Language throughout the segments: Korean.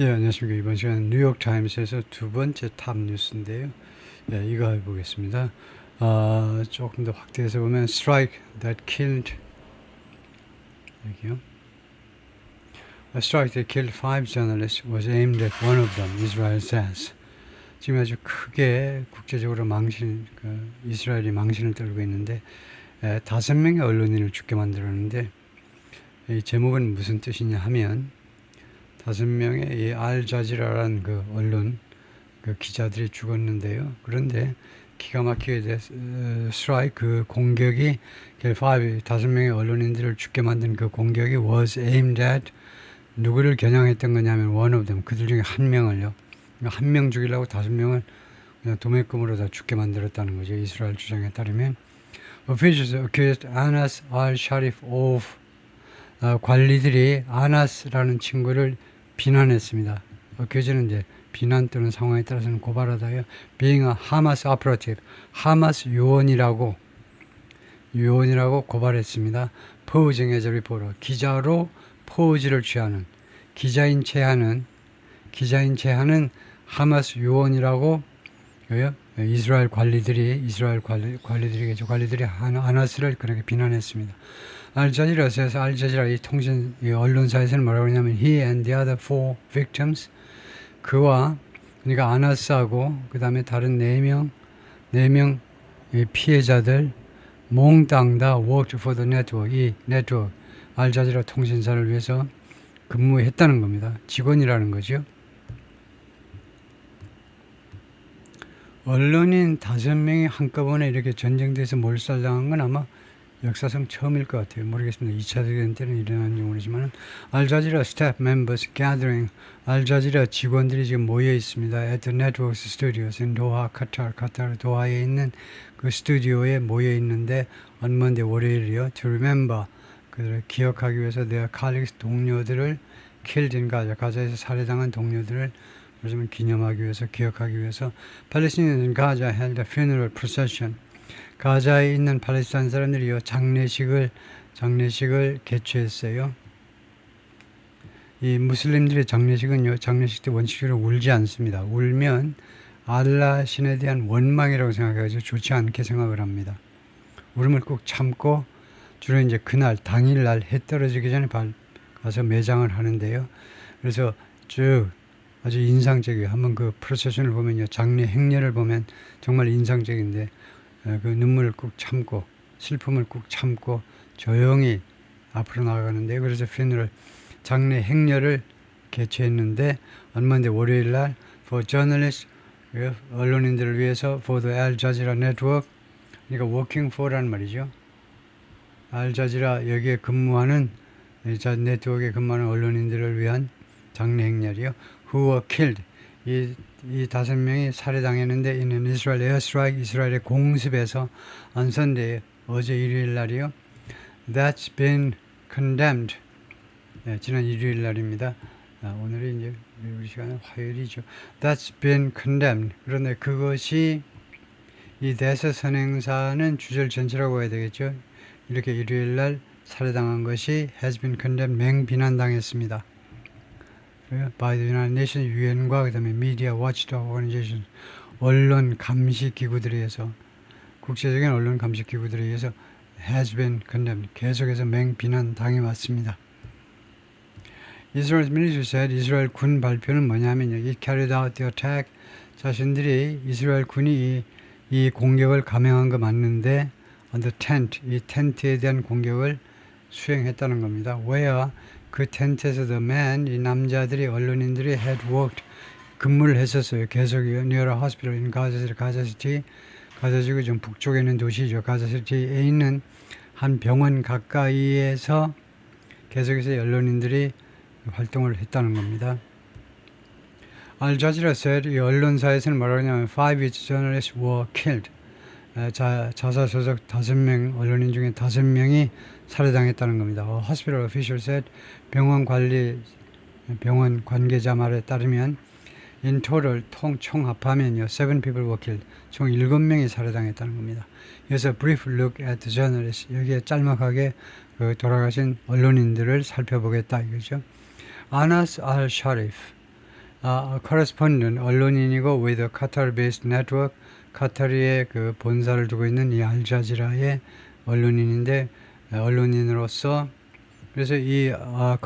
예, 안녕하십니까. 이번 시간 뉴욕타임스에서 두 번째 탑 뉴스인데요. 예, 이거 해보겠습니다. 조금 더 확대해서 보면 strike that killed 여기요. A strike that killed five journalists was aimed at one of them, Israel says. 지금 아주 크게 국제적으로 이스라엘이 망신을 떨고 있는데 5명의 언론인을 죽게 만들었는데 이 제목은 무슨 뜻이냐 하면 5명의 이 알자지라라는 그 언론 그 기자들이 죽었는데요. 그런데 기가 막히게 스트라이크 그 공격이 5명의 언론인들을 죽게 만든 그 공격이 was aimed at 누구를 겨냥했던 거냐면 one of them 그들 중에 한 명을요. 한 명 죽이려고 5명을 그냥 도매금으로 다 죽게 만들었다는 거죠. 이스라엘 주장에 따르면 officials accused Anas al-Sharif of 관리들이 아나스라는 친구를 비난했습니다. 교재는 이제 비난 또는 상황에 따라서는 고발하다요. being a Hamas operative, 하마스 요원이라고 고발했습니다. posing as a reporter, 기자로 포즈를 취하는, 기자인 채 하는 하마스 요원이라고 이스라엘 관리들이 아나스를 그렇게 비난했습니다. 알자지라에서 알자지라 이 언론사에서는 뭐라고 하냐면 he and the other four victims 그러니까 아나스하고 그 다음에 다른 4명 피해자들 몽땅 다 worked for the network 이 네트워크 알자지라 통신사를 위해서 근무했다는 겁니다. 직원이라는 거죠. 언론인 5명이 한꺼번에 이렇게 전쟁돼서 몰살당한 건 아마 역사상 처음일 것 같아요. 모르겠습니다. 2차 대전 때는 일어난지 모르지만 알자지라 스태프 멤버스 gathering 알자지라 직원들이 지금 모여 있습니다. at the networks studios in 도하, 카타르 도하에 있는 그 스튜디오에 모여 있는데 on Monday 월요일이요. to remember 그들을 기억하기 위해서 their colleagues 동료들을 killed in 가자에서 살해당한 동료들을 요즘은 기념하기 위해서 기억하기 위해서 Palestinians in Gaza held a funeral procession 가자에 있는 팔레스타인 사람들이요 장례식을 개최했어요. 이 무슬림들의 장례식은요 장례식 때 원칙적으로 울지 않습니다. 울면 알라 신에 대한 원망이라고 생각해가지고 좋지 않게 생각을 합니다. 울음을 꼭 참고 주로 이제 그날 당일날 해 떨어지기 전에 가서 매장을 하는데요. 그래서 쭉 아주 인상적이에요. 한번 그 프로세션을 보면요 장례 행렬을 보면 정말 인상적인데. 그 눈물을 꾹 참고 슬픔을 꾹 참고 조용히 앞으로 나아가는데 그래서 퓨너럴 장례 행렬을 개최했는데 얼마인데 월요일날 for journalists 언론인들을 위해서 for the Al Jazeera Network 그러니까 working for라는 말이죠. 알자지라 여기에 근무하는 네트워크에 근무하는 언론인들을 위한 장례 행렬이요. who were killed 이 5명이 살해당했는데 in Israel airstrike 이스라엘의 공습에서 on Sunday 어제 일요일 날이요. That's been condemned. 네, 지난 일요일 날입니다. 오늘이 이제 우리 시간은 화요일이죠. That's been condemned. 그런데 그것이 이 대서선행사는 주절 전체라고 해야 되겠죠. 이렇게 일요일 날 살해당한 것이 has been condemned 맹비난당했습니다. by the United Nations 유엔과 그다음에 Media Watchdog Organization 언론 감시 기구들에 의해서 국제적인 언론 감시 기구들에 의해서 has been condemned 계속해서 맹비난 당해왔습니다. Israel's military said 이스라엘 군 발표는 뭐냐면요. It carried out the attack 자신들이 이스라엘 군이 이 공격을 감행한 거 맞는데 on the tent 이 텐트에 대한 공격을 수행했다는 겁니다. Where 그 텐트에서 the man 이 남자들이 언론인들이 had worked 근무를 했었어요. 계속이요. near a hospital in 가자시티 가자지구 좀 북쪽에 있는 도시죠. 가자시티에 있는 한 병원 가까이에서 계속해서 언론인들이 활동을 했다는 겁니다. 알자지라 said 이 언론사에서는 뭐라고 하냐면 5 journalists were killed 자사 소속 5명 언론인 중에 5명이 살해당했다는 겁니다. Hospital official said 병원 관계자 말에 따르면 in total 총 합하면요 7 people were killed 총 7명이 살해당했다는 겁니다. 그래서 brief look at the journalists 여기에 짤막하게 돌아가신 언론인들을 살펴보겠다 이거죠. 아나스 알 샤리프 correspondent 언론인이고 with a Qatar-based network, 카타르에 그 본사를 두고 있는 이 알자지라의 언론인인데 언론인으로서 그래서 이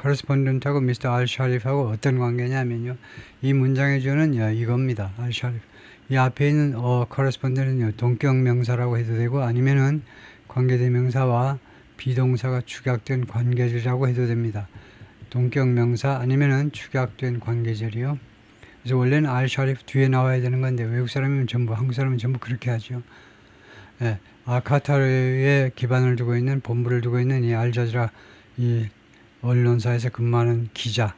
correspondent하고 미스터 알샤리프하고 어떤 관계냐면요. 이 문장의 주어는 이겁니다. 알샤리프. 이 앞에 있는 correspondent은요. 동격 명사라고 해도 되고 아니면은 관계대명사와 비동사가 축약된 관계절이라고 해도 됩니다. 동격 명사 아니면은 축약된 관계절이요. 그래서 원래는 알샤리프 뒤에 나와야 되는 건데 외국 사람이면 전부 한국 사람은 전부 그렇게 하죠. 예, 카타르에 기반을 두고 있는 본부를 두고 있는 이 알자지라 이 언론사에서 근무하는 기자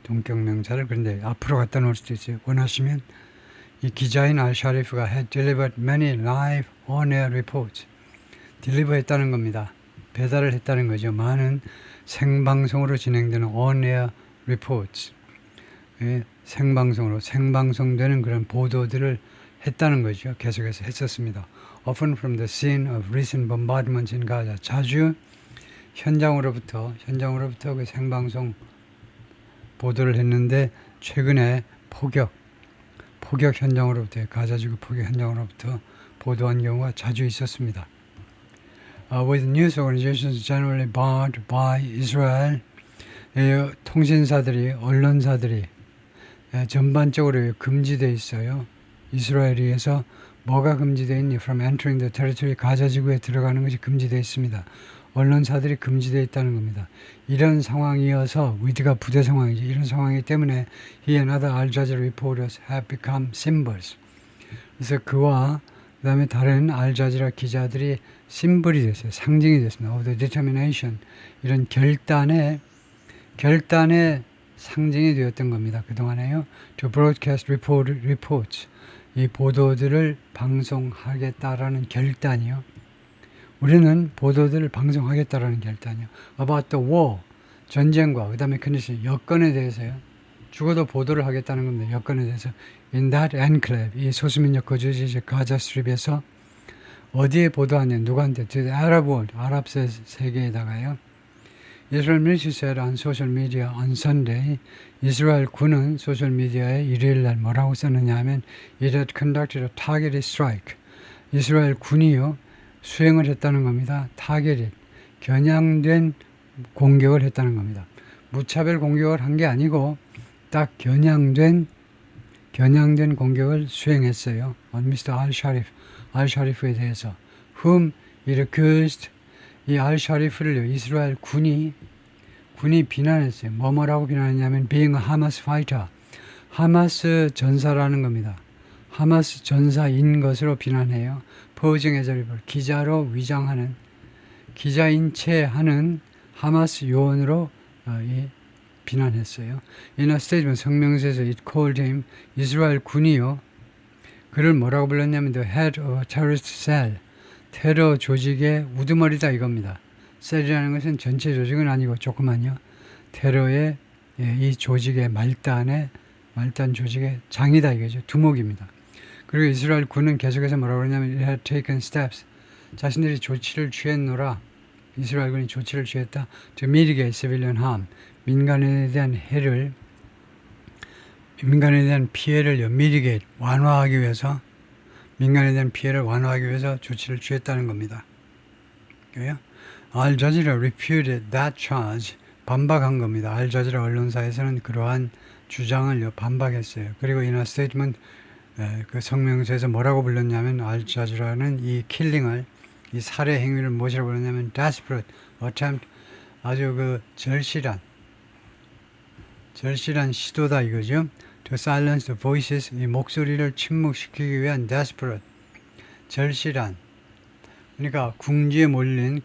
동격 명사를 그런데 앞으로 갖다 놓을 수도 있어요. 원하시면 이 기자인 알샤리프가 had delivered many live on-air reports. 딜리버 했다는 겁니다. 배달을 했다는 거죠. 많은 생방송으로 진행되는 on-air reports. 예, 생방송되는 그런 보도들을 했다는 거죠. 계속해서 했었습니다. Often from the scene of recent bombardments in Gaza. 자주 현장으로부터 그 생방송 보도를 했는데 최근에 폭격 현장으로부터 가자지구 폭격 현장으로부터 보도한 경우가 자주 있었습니다. With news organizations generally barred by Israel, 통신사들이 언론사들이 전반적으로 금지되어 있어요. 이스라엘에 의해서 뭐가 금지되어 있니? From entering the territory, 가자지구에 들어가는 것이 금지되어 있습니다. 언론사들이 금지되어 있다는 겁니다. 이런 상황이어서 위드가 부대 상황이죠. 이런 상황이기 때문에 he and other Al Jazeera reporters have become symbols. 그래서 그와 그 다음에 다른 알자지라 기자들이 심벌이 됐어요. 상징이 됐습니다. Of the determination. 이런 결단의 상징이 되었던 겁니다. 그동안에요. To broadcast reports. 이 보도들을 방송하겠다라는 결단이요. 우리는 보도들을 방송하겠다라는 결단이요. About the war. 전쟁과 그 다음에 condition. 여건에 대해서요. 죽어도 보도를 하겠다는 겁니다. 여건에 대해서. In that enclave. 이 소수민족 거주지 가자 스트립에서 어디에 보도하냐. 누구한테? To the Arab world. 아랍 세계에다가요. Israel military said on social media on Sunday, 이스라엘 군은 소셜미디어에 일요일 날 뭐라고 썼느냐 하면 it had conducted a targeted strike. 이스라엘 군이요 수행을 했다는 겁니다. targeted, 겨냥된 공격을 했다는 겁니다. 무차별 공격을 한 게 아니고 딱 겨냥된 공격을 수행했어요. on Mr. al-Sharif에 대해서. whom it accused 이 al-Sharif를 이스라엘 군이 비난했어요. 뭐라고 비난했냐면 being a Hamas fighter. 하마스 전사라는 겁니다. 하마스 전사인 것으로 비난해요. posing as a rebel. 기자로 위장하는 기자인 채 하는 하마스 요원으로 비난했어요. In a statement 성명서에서 it called him 이스라엘 군이요. 그를 뭐라고 불렀냐면 the head of a terrorist cell. 테러 조직의 우두머리다 이겁니다. 셀이라는 것은 전체 조직은 아니고 조그만요. 테러의 이 조직의 말단 조직의 장이다 이거죠. 두목입니다. 그리고 이스라엘 군은 계속해서 뭐라고 그러냐면 it had taken steps. 자신들이 조치를 취했노라. 이스라엘 군이 조치를 취했다. To mitigate civilian harm. 민간에 대한 피해를 mitigate, 완화하기 위해서 민간에 대한 피해를 완화하기 위해서 조치를 취했다는 겁니다. 알자지라 refuted that charge. 반박한 겁니다. 알자지라 언론사에서는 그러한 주장을 반박했어요. 그리고 in a statement 그 성명서에서 뭐라고 불렀냐면 알자지라는 이 킬링을 이 살해 행위를 무엇이라고 불렀냐면 desperate attempt 아주 그 절실한 시도다 이거죠. To silence the voices 이 목소리를 침묵시키기 위한 desperate 절실한 그러니까 궁지에 몰린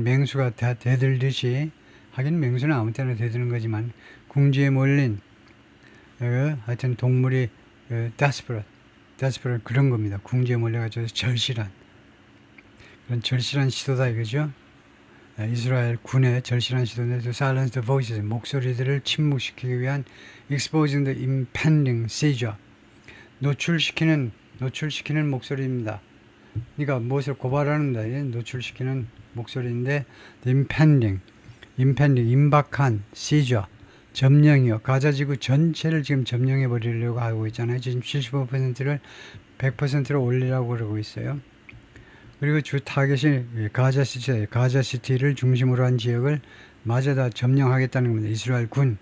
맹수가 다 대들듯이 하긴 맹수는 아무 때나 대드는 거지만 궁지에 몰린 하여튼 동물이 desperate 그런 겁니다. 궁지에 몰려가지고 절실한 그런 절실한 시도다 이거죠. 이스라엘 군의 절실한 시도인데 to silence the voices 목소리들을 침묵시키기 위한 exposing the impending seizure 노출시키는 목소리입니다. 그러니까 무엇을 고발하는 데 노출시키는 목소리인데 the impending 임박한 seizure 점령이요. 가자 지구 전체를 지금 점령해 버리려고 하고 있잖아요. 지금 75%를 100%로 올리려고 그러고 있어요. 그리고 주 타겟이 가자시티를 중심으로 한 지역을 마저 다 점령하겠다는 겁니다. 이스라엘 군.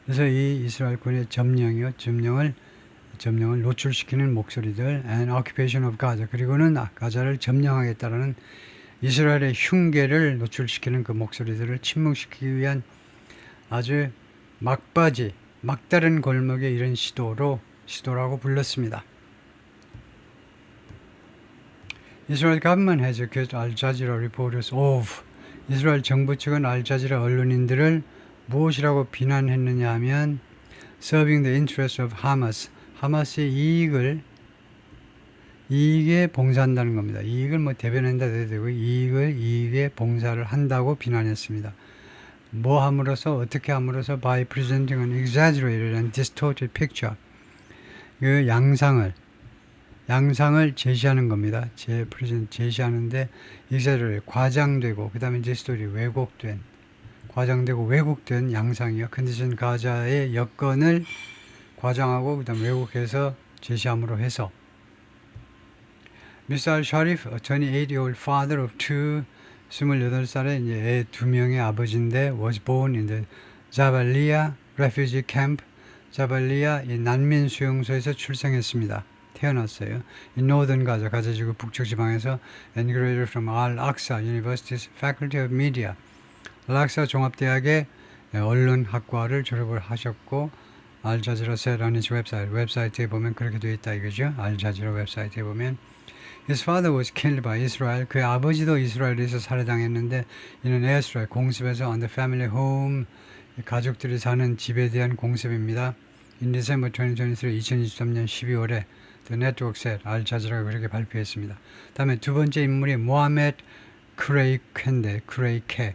그래서 이 이스라엘 군의 점령을 노출시키는 목소리들, and occupation of Gaza. 그리고는 가자를 점령하겠다라는 이스라엘의 흉계를 노출시키는 그 목소리들을 침묵시키기 위한 아주 막다른 골목의 이런 시도라고 불렀습니다. Israel government has accused Al Jazeera reporters of. 이스라엘 정부 측은 알자지라 언론인들을 무엇이라고 비난했느냐 하면 serving the interests of Hamas. 하마스의 이익에 봉사한다는 겁니다. 이익을 뭐 대변한다 해도 되고 이익에 봉사를 한다고 비난했습니다. 뭐 함으로써 어떻게 함으로써 by presenting an exaggerated and distorted picture. 그 양상을 제시하는 겁니다. 제시하는데 exaggerated 과장되고 그다음에 distorted 과장되고 왜곡된 양상이요. 컨디션 가자의 여건을 과장하고 그다음 왜곡해서 제시함으로 해서 Mr. al-Sharif, a 28-year-old father of two, 28살의 이제 애 2명의 아버지인데 was born in the Jabalia refugee camp. 자발리아 이 난민 수용소에서 출생했습니다. 태어났어요. In northern Gaza, 가자지구 북쪽 지방에서 and graduated from Al-Aqsa University's Faculty of Media. Al-Aqsa 종합대학의 언론학과를 졸업을 하셨고 알자지라 said on his 웹사이트에 보면 그렇게 되어 있다 이거죠. 알자지라 웹사이트에 보면 His father was killed by Israel. 그의 아버지도 이스라엘에서 살해당했는데 이는 에스라엘 공습에서 on the family home 가족들이 사는 집에 대한 공습입니다. In December 2023년 12월에 The Network said 알자지라가 그렇게 발표했습니다. 다음에 두 번째 인물이 모하메드 크레이케.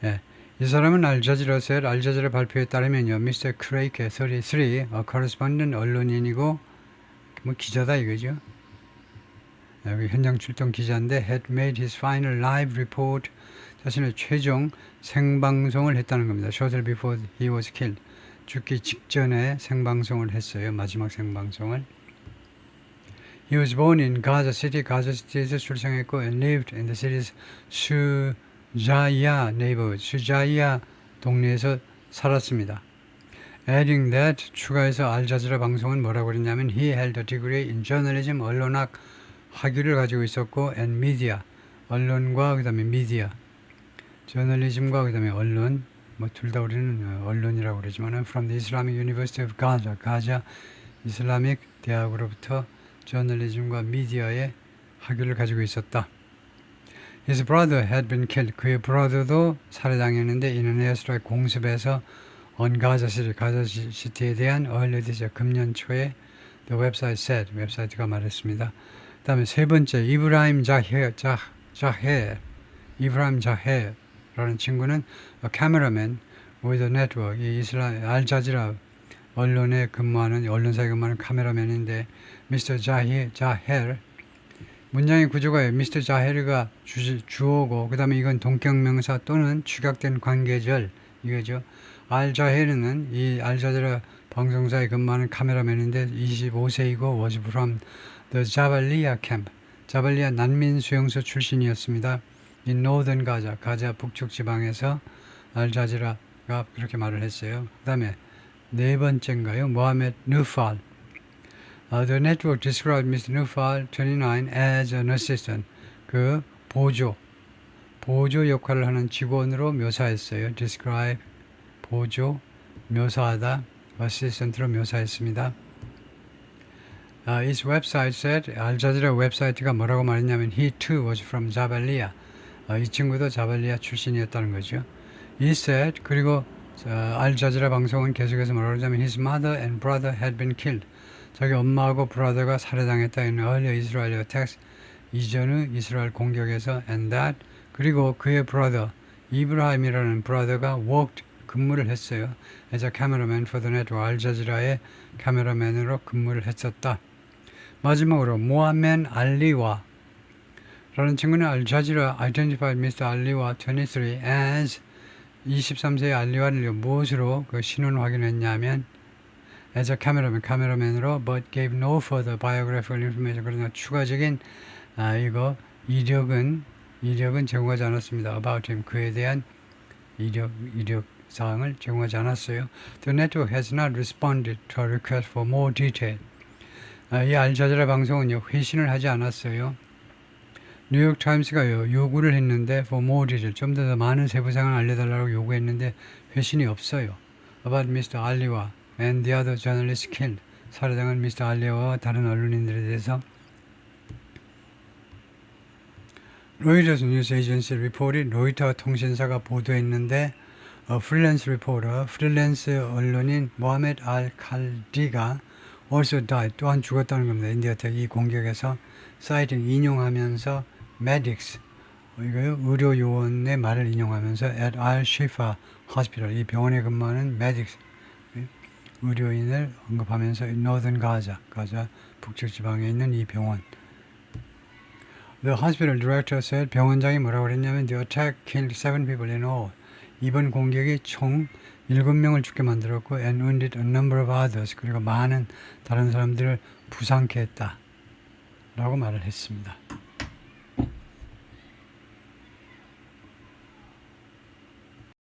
예. 이 사람은 알자지라 발표에 따르면요. Mr. 크레이케 33, correspondent 언론인이고 뭐 기자다 이거죠. 여기 현장 출동 기자인데 had made his final live report. 자신의 최종 생방송을 했다는 겁니다. Shortly before he was killed. 죽기 직전에 생방송을 했어요. 마지막 생방송을. He was born in Gaza City. 가자 시티에서 출생했고 and lived in the city's Shujaiya neighborhood. 슈자이야 동네에서 살았습니다. Adding that, 추가해서 알자지라 방송은 뭐라고 그랬냐면 he held a degree in journalism, 언론학 학위를 가지고 있었고 and media, 언론과 그 다음에 media, 저널리즘과 그 다음에 언론, 뭐 둘 다 우리는 언론이라고 그러지만 from the Islamic University of Gaza, 가자 이슬람ik 대학으로부터 저널리즘과 미디어의 학위를 가지고 있었다. His brother had been killed. 그의 브라더도 살해당했는데 이는 에스라엘 공습에서 on Gaza City, 가자 시티에 대한 early this year, 금년 초에 the website said, 웹사이트가 말했습니다. 그 다음에 세 번째, 이브라임 자헤라는 친구는 a cameraman with a network, 이 알자지라 언론사에 근무하는 카메라맨인데 Mr. 자헤르 문장의 구조가 Mr. 자헤르가 주어고 그 다음에 이건 동격명사 또는 축약된 관계절 이거죠. 알자헤르는 이 알자지라 방송사에 근무하는 카메라맨인데 25세이고 was from the Jabalia camp. 자발리아 난민 수용소 출신이었습니다. in northern Gaza, 가자 북쪽 지방에서 알자지라가 그렇게 말을 했어요. 그 다음에 네 번째인가요? 모하메드 누팔. The network described Mr. Nufal, 29, as an assistant. 그 보조 역할을 하는 직원으로 묘사했어요. describe, 보조, 묘사하다, assistant로 묘사했습니다. His website said, 알자지라 웹사이트가 뭐라고 말했냐면 he too was from Jabalia. 이 친구도 자발리아 출신이었다는 거죠. He said, 그리고 알자지라 방송은 계속해서 뭐라고 하냐면 his mother and brother had been killed. 자기 엄마하고 브라더가 살해당했다. in earlier Israeli attacks. 이전의 이스라엘 공격에서 and that. 그리고 그의 브라더 이브라임이라는 브라더가 worked 근무를 했어요. as a cameraman for the network. 알자지라의 카메라맨으로 근무를 했었다. 마지막으로 모하멘 알리와 라는 친구는 알자지라 identified Mr. 알리와 23 as 23세의 알리와를 무엇으로 그 신원 확인했냐면 as a cameraman, 카메라맨으로 but gave no further biographical information. 그러나 추가적인 이력은 제공하지 않았습니다. about him, 그에 대한 이력 사항을 제공하지 않았어요. The network has not responded to a request for more detail. 이 알자지라 방송은요, 회신을 하지 않았어요. 뉴욕 타임스가요, 요구를 했는데 for more detail, 좀 더 많은 세부 사항을 알려달라고 요구했는데 회신이 없어요. About Mr. Aliwa and the other journalists killed. 살해당한 미스터 알리와와 다른 언론인들에 대해서 로이터스 뉴스 에이전시 리포트, 로이터 통신사가 보도했는데 프리랜스 언론인 모하메드 알 칼디가 also died, 또한 죽었다는 겁니다. 인디어텍 이 공격에서 사이팅 인용하면서 medics, 이거요, 의료 요원의 말을 인용하면서 at al shifa hospital, 이 병원에 근무하는 medics, 의료인을 언급하면서 northern 가자 북쪽 지방에 있는 이 병원. The hospital director said, 병원장이 뭐라고 그랬냐면 the attack killed 7 people in all. 이번 공격이 총 7명을 죽게 만들었고 and wounded a number of others. 그리고 많은 다른 사람들을 부상케 했다 라고 말을 했습니다.